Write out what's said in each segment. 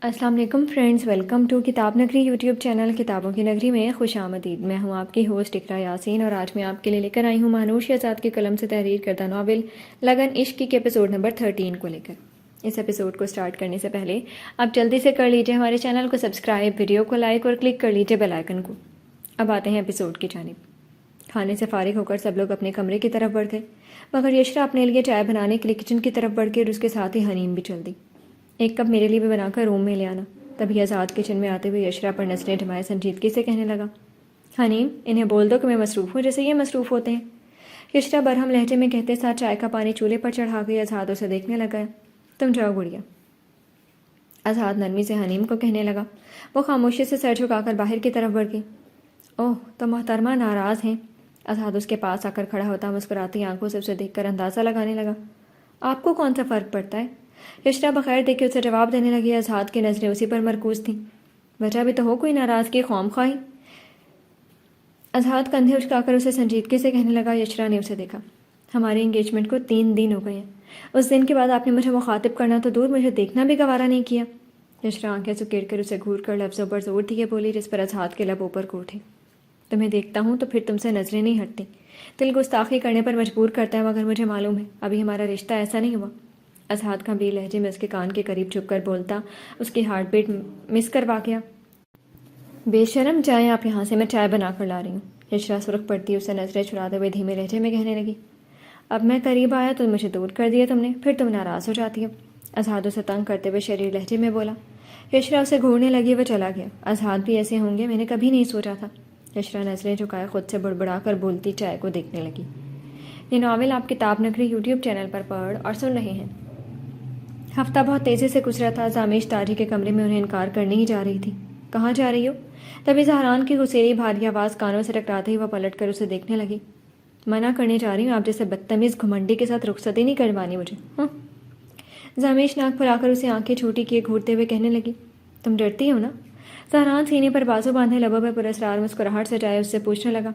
السلام علیکم friends, welcome to کتاب نگری یوٹیوب چینل کتابوں کی نگری میں خوش آمدید۔ میں ہوں آپ کی ہوسٹ اقرا یاسین اور آج میں آپ کے لیے لے کر آئی ہوں مانوش شہزاد کے قلم سے تحریر کردہ ناول لگن عشق کے ایپیسوڈ نمبر 13 کو لے کر۔ اس ایپیسوڈ کو سٹارٹ کرنے سے پہلے آپ جلدی سے کر لیجئے ہمارے چینل کو سبسکرائب، ویڈیو کو لائک اور کلک کر لیجئے بیل آئیکن کو۔ اب آتے ہیں ایپیسوڈ کی جانب۔ کھانے سے فارغ ہو کر سب لوگ اپنے کمرے کی طرف بڑھ گئے، مگر یشرا اپنے لیے چائے بنانے کے لیے کچن کی طرف بڑھ گئی اور اس کے ساتھ ہی حنین بھی چل دی۔ ایک کپ میرے لیے بھی بنا کر روم میں لے آنا۔ تبھی آزاد کچن میں آتے ہوئے یشرا پر نظریں جمائے سنجیدگی سے کہنے لگا، حنین انہیں بول دو کہ میں مصروف ہوں جیسے یہ مصروف ہوتے ہیں۔ یشرا برہم لہجے میں کہتے ساتھ چائے کا پانی چولہے پر چڑھا گئی۔ آزاد اسے دیکھنے لگا، تم جاؤ گڑیا۔ آزاد نرمی سے حنین کو کہنے لگا۔ وہ خاموشی سے سر جھکا کر باہر کی طرف بڑھ گئی۔ اوہ تو محترمہ ناراض ہیں؟ آزاد اس کے پاس آ کر کھڑا ہوتا مسکراتی آنکھوں سے اسے دیکھ کر اندازہ لگانے لگا۔ آپ کو کون سا فرق پڑتا ہے؟ یشرا بغیر دیکھے اسے جواب دینے لگی۔ آزاد کی نظریں اسی پر مرکوز تھیں۔ وجہ بھی تو ہو کوئی ناراضگی، خواہ خواہی۔ آزاد کندھے اچکا کر اسے سنجیدگی سے کہنے لگا۔ یشرا نے اسے دیکھا۔ ہماری انگیجمنٹ کو 3 دن ہو گئے ہیں۔ اس دن کے بعد آپ نے مجھے مخاطب کرنا تو دور، مجھے دیکھنا بھی گوارا نہیں کیا۔ یشرا آنکھیں سکیڑ کر اسے گھور کر لفظوں پر زور دیے بولی، جس پر آزاد کے لب اوپر کو اٹھے۔ تمہیں دیکھتا ہوں تو پھر تم سے نظریں نہیں ہٹتی۔ دل گستاخی کرنے پر مجبور کرتا ہے، مگر مجھے معلوم ہے ابھی ہمارا رشتہ ایسا نہیں ہوا۔ آزاد گمبھیر لہجے میں اس کے کان کے قریب جھک کر بولتا اس کی ہارٹ بیٹ مس کروا گیا۔ بے شرم، جائیں آپ یہاں سے، میں چائے بنا کر لا رہی ہوں۔ یشرا سرخ پڑتی اسے نظریں چراتے ہوئے دھیمے لہجے میں کہنے لگی، اب میں قریب آیا تو مجھے دور کر دیا تم نے، پھر تم ناراض ہو جاتی ہو۔ آزاد اسے تنگ کرتے ہوئے شریر لہجے میں بولا۔ یشرا اسے گھورنے لگی، وہ چلا گیا۔ آزاد بھی ایسے ہوں گے میں نے کبھی نہیں سوچا تھا۔ یشرا نظریں جھکائے خود سے بڑبڑا کر بولتی چائے کو دیکھنے لگی۔ یہ ناول آپ کتاب نگری یوٹیوب چینل پر پڑھ اور سن رہے ہیں۔ ہفتہ بہت تیزی سے گزرا تھا۔ زامیش تاجی کے کمرے میں انہیں انکار کرنے ہی جا رہی تھی۔ کہاں جا رہی ہو؟ تبھی زہران کی غصیلی بھاری آواز کانوں سے ٹکراتے ہی وہ پلٹ کر اسے دیکھنے لگی۔ منع کرنے جا رہی ہوں، آپ جیسے بدتمیز گھمنڈی کے ساتھ رخصتی نہیں کروانی مجھے۔ ہاں؟ زامیش ناک پھلا کر اسے آنکھیں چھوٹی کیے گھورتے ہوئے کہنے لگی، تم ڈرتی ہو نا؟ زہران سینے پر بازو باندھے لبوں پہ پراسرار مسکراہٹ سے جائے اس سے پوچھنے لگا،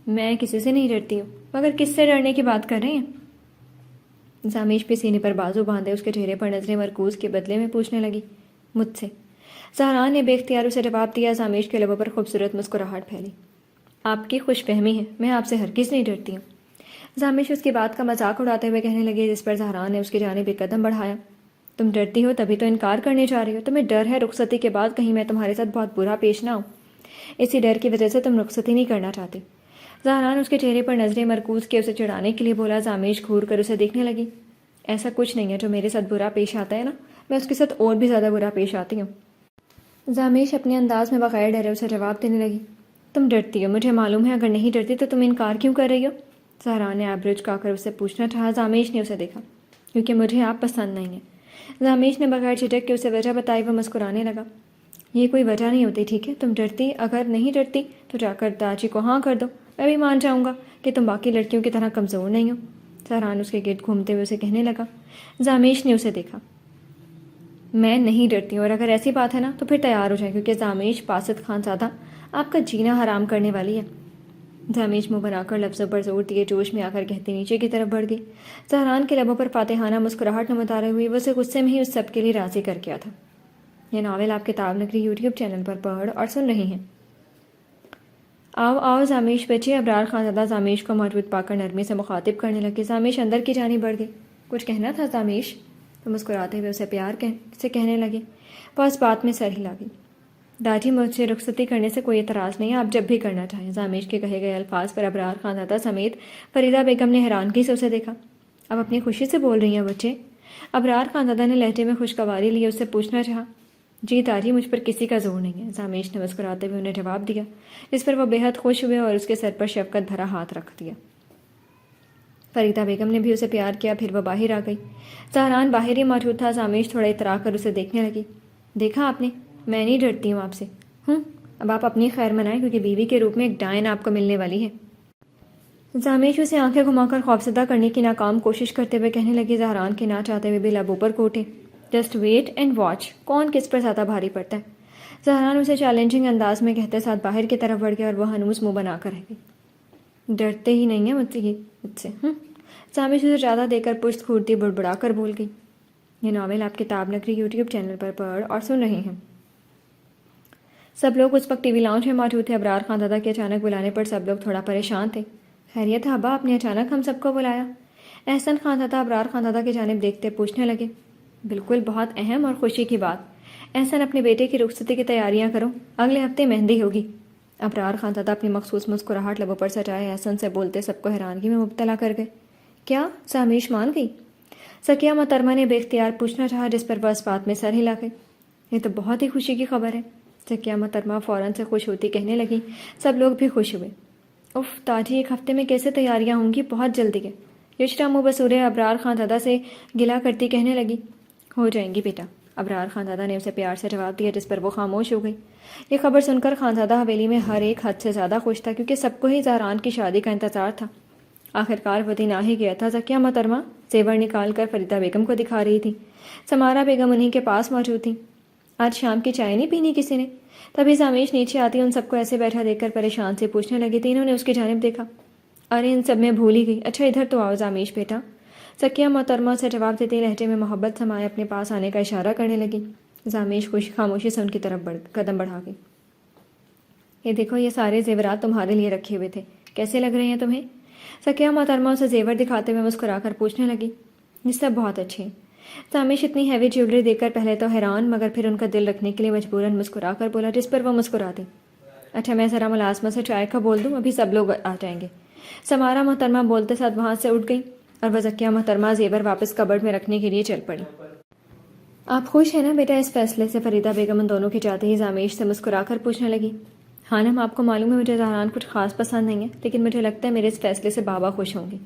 میں کسی سے نہیں ڈرتی ہوں، مگر کس سے ڈرنے کی بات کر رہے ہیں؟ زامیش بھی سینے پر بازو باندھے اس کے چہرے پر نظریں مرکوز کے بدلے میں پوچھنے لگی، مجھ سے۔ زہران نے بے اختیار اسے جواب دیا۔ زامیش کے لبوں پر خوبصورت مسکراہٹ پھیلی۔ آپ کی خوش فہمی ہے، میں آپ سے ہرگز نہیں ڈرتی ہوں۔ زامیش اس کی بات کا مذاق اڑاتے ہوئے کہنے لگے، جس پر زہران نے اس کی جانب ایک قدم بڑھایا۔ تم ڈرتی ہو تبھی تو انکار کرنے جا رہی ہو، تمہیں ڈر ہے رخصتی کے بعد کہیں میں تمہارے ساتھ بہت برا پیش نہ ہوں، اسی ڈر کی وجہ سے تم رخصتی نہیں کرنا چاہتی۔ زہران اس کے چہرے پر نظریں مرکوز کے اسے چڑھانے کے لیے بولا۔ زامیش گھور کر اسے دیکھنے لگی۔ ایسا کچھ نہیں ہے، جو میرے ساتھ برا پیش آتا ہے نا، میں اس کے ساتھ اور بھی زیادہ برا پیش آتی ہوں۔ زامیش اپنے انداز میں بغیر ڈرے اسے جواب دینے لگی، تم ڈرتی ہو، مجھے معلوم ہے، اگر نہیں ڈرتی تو تم انکار کیوں کر رہی ہو؟ زہران نے آبرو جھکا کر اسے پوچھنا چاہا۔ زامیش نے اسے دیکھا، کیونکہ مجھے آپ پسند نہیں ہیں۔ زامیش نے بغیر جھجک کے اسے وجہ بتائی، وہ مسکرانے لگا۔ یہ کوئی وجہ نہیں ہوتی، ٹھیک ہے؟ تم ڈرتی، اگر نہیں ڈرتی تو جا کر داجی کو ہاں کر دو، میں بھی مان جاؤں گا کہ تم باقی لڑکیوں کی طرح کمزور نہیں ہو۔ زہران اس کے گرد گھومتے ہوئے اسے کہنے لگا۔ زامیش نے اسے دیکھا۔ میں نہیں ڈرتی ہوں، اور اگر ایسی بات ہے نا تو پھر تیار ہو جائیں، کیونکہ زامیش باسط خان زادہ آپ کا جینا حرام کرنے والی ہے۔ زامیش منہ بنا کر لفظوں پر زور دیے جوش میں آ کر کہتی نیچے کی طرف بڑھ گئی۔ زہران کے لبوں پر فاتحانہ مسکراہٹ نمودار ہوئی، وہ اسے غصے میں ہی اس سب کے لیے راضی کر گیا تھا۔ یہ ناول آپ کتاب نگری یوٹیوب چینل پر پڑھ اور سن رہے ہیں۔ آؤ آؤ زامیش بچے۔ ابرار خانزادہ زامیش کو موجود پا کر نرمی سے مخاطب کرنے لگے۔ زامیش اندر کی جانب بڑھ گئی۔ کچھ کہنا تھا زامیش؟ وہ مسکراتے ہوئے اسے پیار سے کہنے لگے۔ وہ اس بات میں سر ہلا گئی۔ داجی مجھ سے رخصتی کرنے سے کوئی اعتراض نہیں ہے، آپ جب بھی کرنا چاہیں۔ زامیش کے کہے گئے الفاظ پر ابرار خانزادہ سمیت فریدہ بیگم نے حیرانگی سے اسے دیکھا۔ اب اپنی خوشی سے بول رہی ہیں بچے؟ ابرار خانزادہ نے لہجے میں خوشگواری لیے اس سے پوچھنا چاہا۔ جی داجی، مجھ پر کسی کا زور نہیں ہے، زامیش نے مسکراتے ہوئے انہیں جواب دیا، جس پر وہ بے حد خوش ہوئے اور اس کے سر پر شفقت بھرا ہاتھ رکھ دیا۔ فریدہ بیگم نے بھی اسے پیار کیا، پھر وہ باہر آ گئی۔ زہران باہر ہی موجود تھا۔ زامیش تھوڑا اترا کر اسے دیکھنے لگی۔ دیکھا آپ نے، میں نہیں ڈرتی ہوں آپ سے۔ اب آپ اپنی خیر منائیں، کیونکہ بیوی کے روپ میں ایک ڈائن آپ کو ملنے والی ہے۔ زامیش اسے آنکھیں گھما کر خوفزدہ کرنے کی ناکام کوشش کرتے ہوئے کہنے لگی۔ زہران کے نہ چاہتے ہوئے بھی لب اوپر کو اٹھے۔ جسٹ ویٹ اینڈ واچ، کون کس پر زیادہ بھاری پڑتا ہے؟ زہران اسے چیلنجنگ انداز میں کہتے ساتھ باہر کی طرف بڑھ گیا اور وہ ہنوز منہ بنا کر رہ گئی۔ ڈرتے ہی نہیں ہیں مجھ سے۔ زامیش اسے زیادہ دے کر پشت گھورتی بڑبڑا کر بول گئی۔ یہ ناول آپ کتاب نگری یوٹیوب چینل پر پڑھ اور سن رہے ہیں۔ سب لوگ اس وقت ٹی وی لاؤنج میں موجود تھے۔ ابرار خان دادا کے اچانک بلانے پر سب لوگ تھوڑا پریشان تھے۔ خیریت ہے ابا، آپ نے اچانک ہم سب کو بلایا؟ احسن خان دادا ابرار خان دادا کی جانب دیکھتے پوچھنے لگے۔ بالکل، بہت اہم اور خوشی کی بات۔ احسن، اپنے بیٹے کی رخصتی کی تیاریاں کرو، اگلے ہفتے مہندی ہوگی۔ ابرار خان دادا اپنی مخصوص مسکراہٹ لبوں پر سجائے احسن سے بولتے سب کو حیرانگی میں مبتلا کر گئے۔ کیا سامیش مان گئی؟ سکیہ محترمہ نے بے اختیار پوچھنا چاہا، جس پر وہ اس بات میں سر ہلا گئی۔ یہ تو بہت ہی خوشی کی خبر ہے۔ سکیہ محترمہ فوراً سے خوش ہوتی کہنے لگی۔ سب لوگ بھی خوش ہوئے۔ اف تاجی، ایک ہفتے میں کیسے تیاریاں ہوں گی، بہت جلدی ہے۔ یشرا منہ بسورے ابرار خان دادا سے گلا کرتی کہنے لگی۔ ہو جائیں گی بیٹا، ابرار خان دادا نے اسے پیار سے جواب دیا، جس پر وہ خاموش ہو گئی۔ یہ خبر سن کر خانزادہ حویلی میں ہر ایک حد سے زیادہ خوش تھا، کیونکہ سب کو ہی زہران کی شادی کا انتظار تھا۔ آخرکار وہ دن آ ہی گیا تھا۔ سکیہ محترمہ زیور نکال کر فریدہ بیگم کو دکھا رہی تھی۔ سمارا بیگم انہی کے پاس موجود تھی۔ آج شام کی چائے نہیں پینی کسی نے؟ تبھی زامیش نیچے آتی ان سب کو ایسے بیٹھا دیکھ کر پریشان سے پوچھنے لگی۔ تینوں نے اس کی جانب دیکھا۔ ارے ان سب میں بھول ہی گئی۔ اچھا ادھر تو آؤ زامیش بیٹا۔ سکیہ محترمہ سے جواب دیتے لہجے میں محبت سمائے اپنے پاس آنے کا اشارہ کرنے لگی۔ زامیش خاموشی سے ان کی طرف قدم بڑھا گئی۔ یہ دیکھو، یہ سارے زیورات تمہارے لیے رکھے ہوئے تھے، کیسے لگ رہے ہیں تمہیں؟ سکیہ محترمہ اسے زیور دکھاتے ہوئے مسکرا کر پوچھنے لگی۔ یہ سب بہت اچھے ہیں۔ زامیش اتنی ہیوی جیولری دیکھ کر پہلے تو حیران، مگر پھر ان کا دل رکھنے کے لیے مجبوراً مسکرا کر بولا، جس پر وہ مسکرا دی۔ اچھا میں ذرا ملازمت سے چائے کا بول دوں، ابھی سب لوگ آ جائیں گے۔ سمارا محترمہ بولتے ساتھ وہاں سے اٹھ گئی اور وہ سکیہ محترمہ زیور واپس کبرڈ میں رکھنے کے لیے چل پڑی۔ آپ خوش ہیں نا بیٹا اس فیصلے سے؟ فریدہ بیگم ان دونوں کے جاتے ہی زامیش سے مسکرا کر پوچھنے لگی۔ خانم، آپ کو معلوم ہے مجھے زہران کچھ خاص پسند نہیں ہے، لیکن مجھے لگتا ہے میرے اس فیصلے سے بابا خوش ہوں گے۔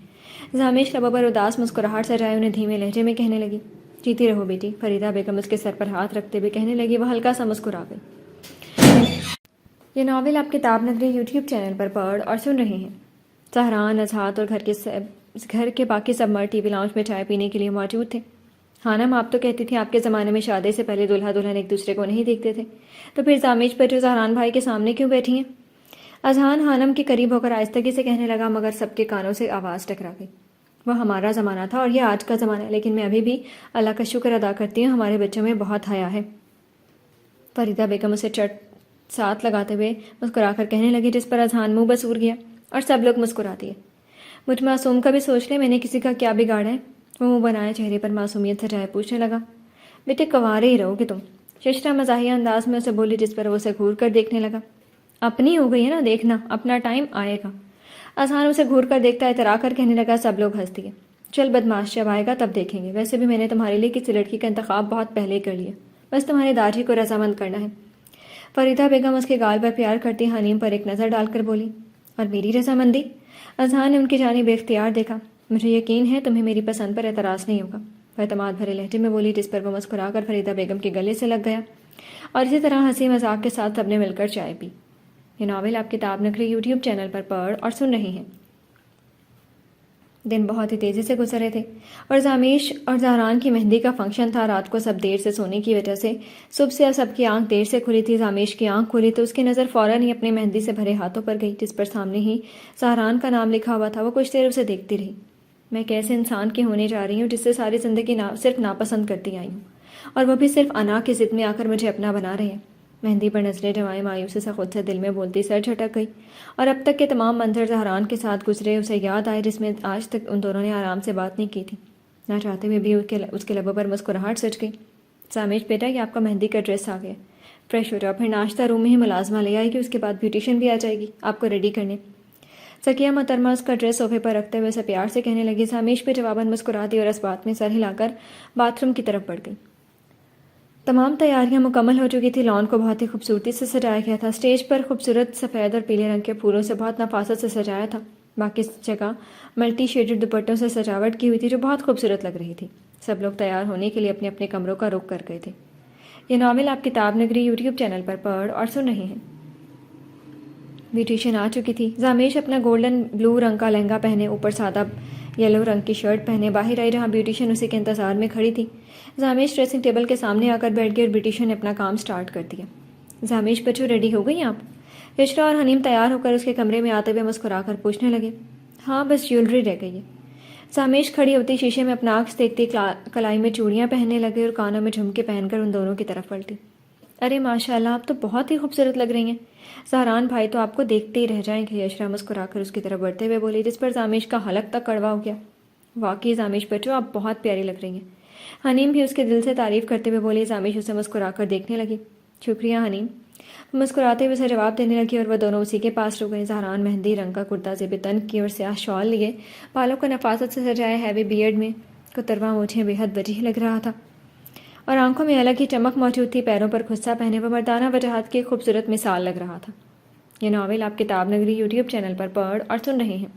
زامیش لبوں پر اداس مسکراہٹ سجائے انہیں دھیمے لہجے میں کہنے لگی۔ جیتی رہو بیٹی، فریدہ بیگم اس کے سر پر ہاتھ رکھتے ہوئے کہنے لگی۔ وہ ہلکا سا مسکرا گئی۔ یہ ناول آپ کتاب نگری یوٹیوب چینل پر پڑھ اور سن رہے ہیں۔ زہران، اظہار اور گھر کے باقی سب مرد ٹی وی لاؤنج میں چائے پینے کے لیے موجود تھے۔ خانم، آپ تو کہتی تھی آپ کے زمانے میں شادی سے پہلے دلہا دلہن ایک دوسرے کو نہیں دیکھتے تھے، تو پھر زامیش بچو زہران بھائی کے سامنے کیوں بیٹھی ہیں؟ اذہان خانم کے قریب ہو کر آہستگی سے کہنے لگا، مگر سب کے کانوں سے آواز ٹکرا گئی۔ وہ ہمارا زمانہ تھا اور یہ آج کا زمانہ ہے، لیکن میں ابھی بھی اللہ کا شکر ادا کرتی ہوں، ہمارے بچوں میں بہت حیا ہے۔ فریدہ بیگم اسے ساتھ لگاتے ہوئے مسکرا کر کہنے لگی، جس پر اذہان منہ بسور گیا اور سب لوگ مسکرا دیے۔ مجھ معصوم کا بھی سوچ لے، میں نے کسی کا کیا بگاڑا ہے؟ وہ منہ بنائے چہرے پر معصومیت سجائے پوچھنے لگا۔ بیٹے کنوارے ہی رہو گے تم، ششرا مزاحیہ انداز میں اسے بولی، جس پر وہ اسے گھور کر دیکھنے لگا۔ اپنی ہو گئی ہے نا، دیکھنا اپنا ٹائم آئے گا۔ اذہان اسے گھور کر دیکھتا اترا کر کہنے لگا۔ سب لوگ ہنس دیے۔ چل بدماش، جب آئے گا تب دیکھیں گے، ویسے بھی میں نے تمہارے لیے کسی لڑکی کا انتخاب بہت پہلے کر لیا، بس تمہارے داجی کو رضامند کرنا ہے۔ فریدہ بیگم اس کے گال پر پیار کرتی حنیم پر ایک نظر ڈال کر بولی، اور میری رضامندی؟ اذہان نے ان کی جانب اختیار دیکھا۔ مجھے یقین ہے تمہیں میری پسند پر اعتراض نہیں ہوگا، وہ اعتماد بھرے لہجے میں بولی، جس پر وہ مسکرا کر فریدہ بیگم کے گلے سے لگ گیا، اور اسی طرح ہنسی مذاق کے ساتھ سب نے مل کر چائے پی۔ یہ ناول آپ کتاب نگری یوٹیوب چینل پر پڑھ اور سن رہے ہیں۔ دن بہت ہی تیزی سے گزرے تھے اور زامیش اور زہران کی مہندی کا فنکشن تھا۔ رات کو سب دیر سے سونے کی وجہ سے صبح سے سب کی آنکھ دیر سے کھلی تھی۔ زامیش کی آنکھ کھلی تو اس کی نظر فوراً ہی اپنے مہندی سے بھرے ہاتھوں پر گئی، جس پر سامنے ہی زہران کا نام لکھا ہوا تھا۔ وہ کچھ دیر اسے دیکھتی رہی۔ میں کیسے انسان کی ہونے جا رہی ہوں جس سے ساری زندگی صرف ناپسند کرتی آئی ہوں، اور وہ بھی صرف انا کی ضد میں آ کر مجھے اپنا بنا رہے ہیں۔ مہندی پر نظریں جمائے مایوسی سے خود سے دل میں بولتی سر جھٹک گئی، اور اب تک کے تمام منظر زہران کے ساتھ گزرے اسے یاد آئے، جس میں آج تک ان دونوں نے آرام سے بات نہیں کی تھی۔ نہ چاہتے ہوئے بھی اس کے لبوں پر مسکراہٹ سج گئی۔ زامیش بیٹا، یہ آپ کا مہندی کا ڈریس آ گیا، فریش ہو جاؤ، پھر ناشتہ روم میں ہی ملازمہ لے آئے گی، اس کے بعد بیوٹیشین بھی آ جائے گی آپ کو ریڈی کرنے۔ سکیہ محترمہ اس کا ڈریس صوفے پر رکھتے ہوئے اسے پیار سے کہنے لگی۔ زامیش پہ جواباً مسکرا دی اور اس بات میں سر ہلا کر باتھ روم کی طرف بڑھ گئی۔ تمام تیاریاں مکمل ہو چکی تھی۔ لان کو بہت ہی خوبصورتی سے سجایا گیا تھا۔ اسٹیج پر خوبصورت سفید اور پیلے رنگ کے پھولوں سے بہت نفاست سے سجایا تھا۔ باقی جگہ ملٹی شیڈڈ دوپٹوں سے سجاوٹ کی ہوئی تھی جو بہت خوبصورت لگ رہی تھی۔ سب لوگ تیار ہونے کے لیے اپنے اپنے کمروں کا رخ کر گئے تھے۔ یہ ناول آپ کتاب نگری یوٹیوب چینل پر پڑھ اور سن رہے ہیں۔ بیوٹیشین آ چکی تھی۔ زامیش اپنا گولڈن بلو رنگ کا لہنگا پہنے اوپر سادہ یلو رنگ کی شرٹ پہنے باہر آئی، جہاں بیوٹیشین اسی کے انتظار میں کھڑی تھی۔ زامیش ڈریسنگ ٹیبل کے سامنے آ کر بیٹھ گئی اور بیوٹیشین نے اپنا کام سٹارٹ کر دیا۔ زامیش بچو ریڈی ہو گئی آپ؟ یشرا اور حنیم تیار ہو کر اس کے کمرے میں آتے ہوئے مسکرا کر پوچھنے لگے۔ ہاں بس جیولری رہ گئی ہے۔ سامیش کھڑی ہوتی شیشے میں اپنا عکس دیکھتی کلائی میں چوڑیاں پہننے لگے اور کانوں میں جھمکے پہن کر ان دونوں کی طرف پلٹی۔ ارے ماشاء اللہ، آپ تو بہت ہی خوبصورت لگ رہی ہیں، زہران بھائی تو آپ کو دیکھتے ہی رہ جائیں گے، یشرا مسکرا کر اس کی طرف بڑھتے ہوئے بولی، جس پر زامیش کا حلق تک کڑوا ہو گیا۔ واقعی زامیش بچو، آپ بہت پیاری لگ رہی ہیں، حنیم بھی اس کے دل سے تعریف کرتے ہوئے بولی۔ زامیش اسے مسکرا کر دیکھنے لگی۔ شکریہ حنیم، مسکراتے ہوئے اسے جواب دینے لگی اور وہ دونوں اسی کے پاس رک گئے۔ زہران مہندی رنگ کا کرتا زیب تن کی اور سیاہ شال لیے بالوں کو نفاست سے سجائے ہیوی بیئرڈ میں کتروا مونچھیں بے حد وجیح لگ رہا تھا اور آنکھوں میں الگ ہی چمک موجود تھی۔ پیروں پر خصہ پہنے وہ مردانہ وجاہت کی خوبصورت مثال لگ رہا تھا۔ یہ ناول آپ کتاب نگری یوٹیوب چینل پر پڑھ اور سن رہے ہیں۔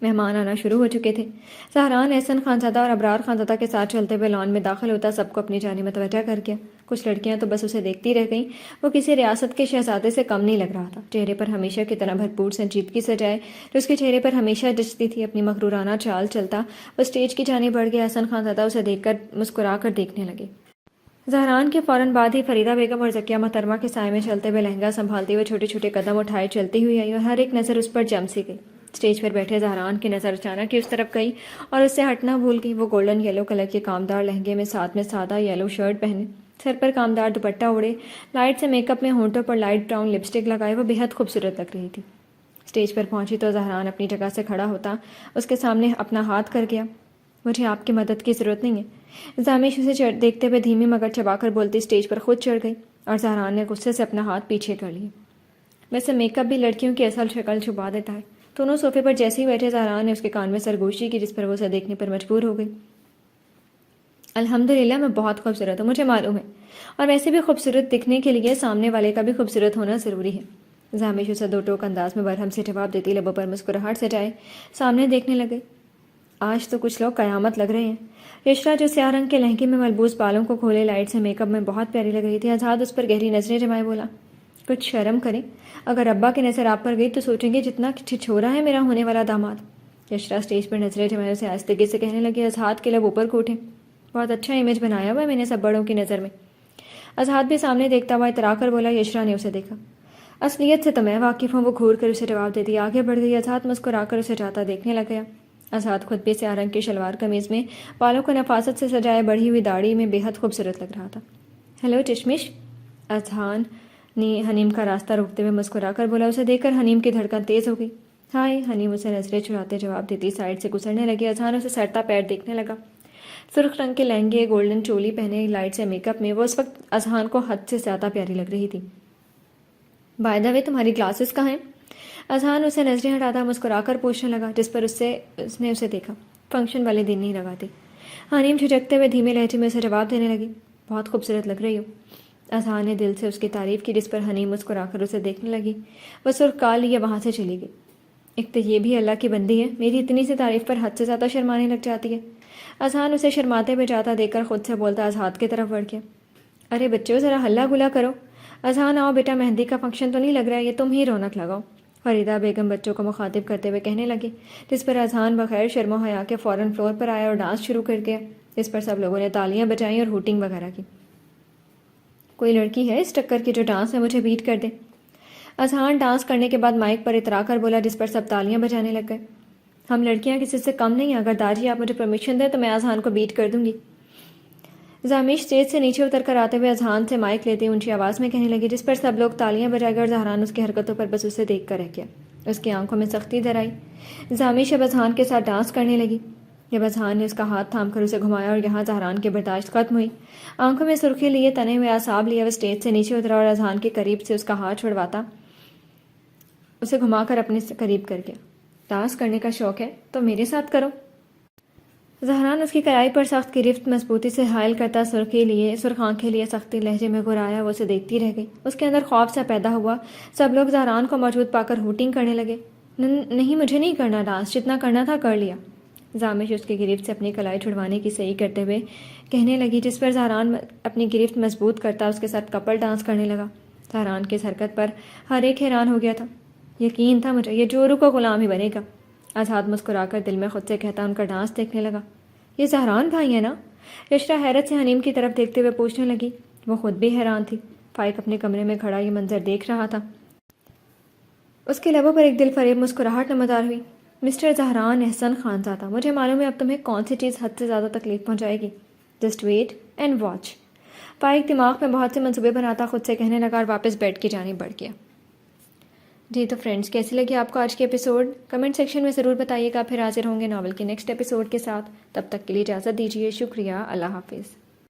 مہمان آنا شروع ہو چکے تھے۔ زہران احسن خانزادہ اور ابرار خانزادہ کے ساتھ چلتے ہوئے لان میں داخل ہوتا سب کو اپنی جانب متوجہ کر گیا۔ کچھ لڑکیاں تو بس اسے دیکھتی رہ گئیں۔ وہ کسی ریاست کے شہزادے سے کم نہیں لگ رہا تھا، چہرے پر ہمیشہ کی طرح بھرپور سنجیدگی سجائے جو اس کے چہرے پر ہمیشہ جچتی تھی۔ اپنی مغرورانہ چال چلتا وہ اسٹیج کی جانب بڑھ گیا۔ احسن خانزادہ اسے دیکھ کر مسکرا کر دیکھنے لگے۔ زہران کے فوراً بعد ہی فریدہ بیگم اور ذکیہ محترمہ کے سائے میں چلتے ہوئے لہنگا سنبھالتے ہوئے چھوٹے چھوٹے قدم اٹھائے چلتی ہوئی آئی اور ہر ایک نظر اس پر جم سی گئی۔ اسٹیج پر بیٹھے زہران کی نظر اچانک ہی اس طرف گئی اور اس سے ہٹنا بھول گئی۔ وہ گولڈن یلو کلر کے کامدار لہنگے میں ساتھ میں سادہ یلو شرٹ پہنے، سر پر کامدار دوپٹہ اوڑے، لائٹ سے میک اپ میں ہونٹوں پر لائٹ براؤن لپسٹک لگائے وہ بے حد خوبصورت لگ رہی تھی۔ اسٹیج پر پہنچی تو زہران اپنی جگہ سے کھڑا ہوتا اس کے سامنے اپنا ہاتھ کر گیا۔ مجھے آپ کی مدد کی ضرورت نہیں ہے، زامیش اسے دیکھتے ہوئے دھیمی مگر چبا کر بولتی اسٹیج پر خود چڑھ گئی اور زہران نے غصے سے اپنا ہاتھ پیچھے کر لیا۔ ویسے میک اپ بھی لڑکیوں کی اصل شکل چھپا دیتا ہے۔ دونوں صوفے پر جیسے ہی بیٹھے زہران نے اس کے کان میں سرگوشی کی، جس پر وہ اسے دیکھنے پر مجبور ہو گئی۔ الحمدللہ میں بہت خوبصورت ہوں، مجھے معلوم ہے، اور ویسے بھی خوبصورت دکھنے کے لیے سامنے والے کا بھی خوبصورت ہونا ضروری ہے۔ زامیش اسے دو ٹوک انداز میں برہم سے جواب دیتی لبوں پر مسکراہٹ سجائے سامنے دیکھنے لگے۔ آج تو کچھ لوگ قیامت لگ رہے ہیں۔ یشرا جو سیاہ رنگ کے لہنگے میں ملبوس بالوں کو کھولے لائٹ سے میک اپ میں بہت پیاری لگ رہی تھی، آزاد اس پر گہری نظریں جمائے بولا، کچھ شرم کریں، اگر ابا کی نظر آپ پر گئی تو سوچیں گے جتنا چھچھورا ہے میرا ہونے والا داماد۔ یشرا اسٹیج پر نظریں جمائے اسے آہستگی سے کہنے لگی، آزاد کے لب اوپر کو اٹھے، بہت اچھا امیج بنایا ہوا ہے میں نے سب بڑوں کی نظر میں۔ آزاد بھی سامنے دیکھتا ہوا اترا کر بولا۔ یشرا نے اسے دیکھا۔ اصلیت سے تو میں واقف ہوں، وہ گھور کر اسے جواب دیتی آگے بڑھ گئی۔ آزاد مسکرا کر اسے جاتا دیکھنے لگ گیا۔ آزاد خود بھی سیاہ رنگ کی شلوار قمیض میں بالوں کو نفاست سے سجائے بڑھی ہوئی داڑھی میں بے حد خوبصورت لگ رہا تھا۔ ہیلو چشمش، اذہان نے حنیم کا راستہ روکتے ہوئے مسکرا کر بولا۔ اسے دیکھ کر حنیم کی دھڑکن تیز ہو گئی۔ ہائے، حنیم اسے نظریں چراتے جواب دیتی سائڈ سے گزرنے لگی۔ اذہان اسے سرتا پیر دیکھنے لگا۔ سرخ رنگ کے لہنگے، گولڈن چولی پہنے، لائٹ سے میک اپ میں وہ اس وقت اذہان کو حد سے زیادہ پیاری لگ رہی تھی۔ بائی دا وے تمہاری گلاسز کہاں ہیں؟ اذہان اسے نظریں ہٹاتا مسکرا کر پوچھنے لگا، جس پر اس نے اسے دیکھا۔ فنکشن والے دن نہیں لگاتے۔ حنیم جھجکتے ہوئے دھیمے لہجے میں اسے جواب دینے لگی، بہت خوبصورت لگ رہی ہو۔ اذہان نے دل سے اس کی تعریف کی، جس پر حنیم مسکرا کر اسے دیکھنے لگی۔ وہ سرخ کال لیے وہاں سے چلی گئی۔ ایک تو یہ بھی اللہ کی بندی ہے، میری اتنی سی تعریف پر حد سے زیادہ شرمانے لگ جاتی ہے۔ اذہان اسے شرماتے ہوئے جاتا دیکھ کر خود سے بولتا آزاد کی طرف بڑھ گیا، ارے بچوں ذرا ہلا گلا کرو۔ اذہان آؤ بیٹا، مہندی کا فنکشن تو نہیں لگ رہا ہے، یہ تم ہی رونق لگاؤ، فریدہ بیگم بچوں کو مخاطب کرتے ہوئے کہنے لگے، جس پر اذہان بغیر شرم و حیا کے فوراً فلور پر آیا اور ڈانس شروع کر گیا، جس پر سب لوگوں نے تالیاں بجائیں اور ہوٹنگ وغیرہ کی۔ کوئی لڑکی ہے اس ٹکر کی جو ڈانس میں مجھے بیٹ کر دے؟ اذہان ڈانس کرنے کے بعد مائک پر اترا کر بولا، جس پر سب تالیاں بجانے لگ گئے۔ ہم لڑکیاں کسی سے کم نہیں ہیں، اگر داجی آپ مجھے پرمیشن دیں تو میں اذہان کو بیٹ کر دوں گی۔ زامیش اسٹیج سے نیچے اتر کر آتے ہوئے اذہان سے مائک لیتے اونچی آواز میں کہنے لگی، جس پر سب لوگ تالیاں بجائے گئے اور زہران اس کی حرکتوں پر بس اسے دیکھ کر رہ گیا۔ اس کی آنکھوں میں سختی در آئی۔ زامیش اب اذہان کے ساتھ ڈانس کرنے لگی۔ جب اذہان نے اس کا ہاتھ تھام کر اسے گھمایا اور یہاں زہران کی برداشت ختم ہوئی، آنکھوں میں سرخی لیے تنے ہوئے اعصاب لیے وہ اسٹیج سے نیچے اترا اور اذہان کے قریب سے اس کا ہاتھ چھڑواتا اسے گھما کر اپنے قریب کر گیا۔ ڈانس کرنے کا شوق ہے تو میرے ساتھ کرو۔ زہران اس کی کلائی پر سخت گرفت مضبوطی سے حائل کرتا سرخ آنکھیں لیے سختی لہجے میں گرایا وہ اسے دیکھتی رہ گئی۔ اس کے اندر خوف سا پیدا ہوا۔ سب لوگ زہران کو موجود پا کر ہوٹنگ کرنے لگے، نہیں مجھے نہیں کرنا ڈانس، جتنا کرنا تھا کر لیا۔ زامیش اس کی گرفت سے اپنی کلائی چھڑوانے کی صحیح کرتے ہوئے کہنے لگی، جس پر زہران اپنی گرفت مضبوط کرتا اس کے ساتھ کپل ڈانس کرنے لگا۔ زہران کی اس حرکت پر ہر ایک حیران ہو گیا تھا۔ یقین تھا مجھے یہ جورو کا غلام ہی بنے گا۔ آزاد مسکرا کر دل میں خود سے کہتا ان کا ڈانس دیکھنے لگا۔ یہ زہران بھائی ہے نا؟ یشرا حیرت سے حنیم کی طرف دیکھتے ہوئے پوچھنے لگی۔ وہ خود بھی حیران تھی۔ فائق اپنے کمرے میں کھڑا یہ منظر دیکھ رہا تھا۔ اس کے لبوں پر ایک دل فریب مسکراہٹ نمودار ہوئی۔ مسٹر زہران احسن خانزادہ، مجھے معلوم ہے اب تمہیں کون سی چیز حد سے زیادہ تکلیف پہنچائے گی. Just wait and watch. فائق دماغ میں بہت سے منصوبے بناتا خود سے کہنے لگا اور واپس بیڈ کی جانب بڑھ گیا. جی تو فرینڈس، کیسی لگی آپ کو آج کے ایپیسوڈ؟ کمنٹ سیکشن میں ضرور بتائیے گا. پھر حاضر ہوں گے ناول کے نیکسٹ ایپیسوڈ کے ساتھ. تب تک کے لیے اجازت دیجیے. شکریہ. اللہ حافظ.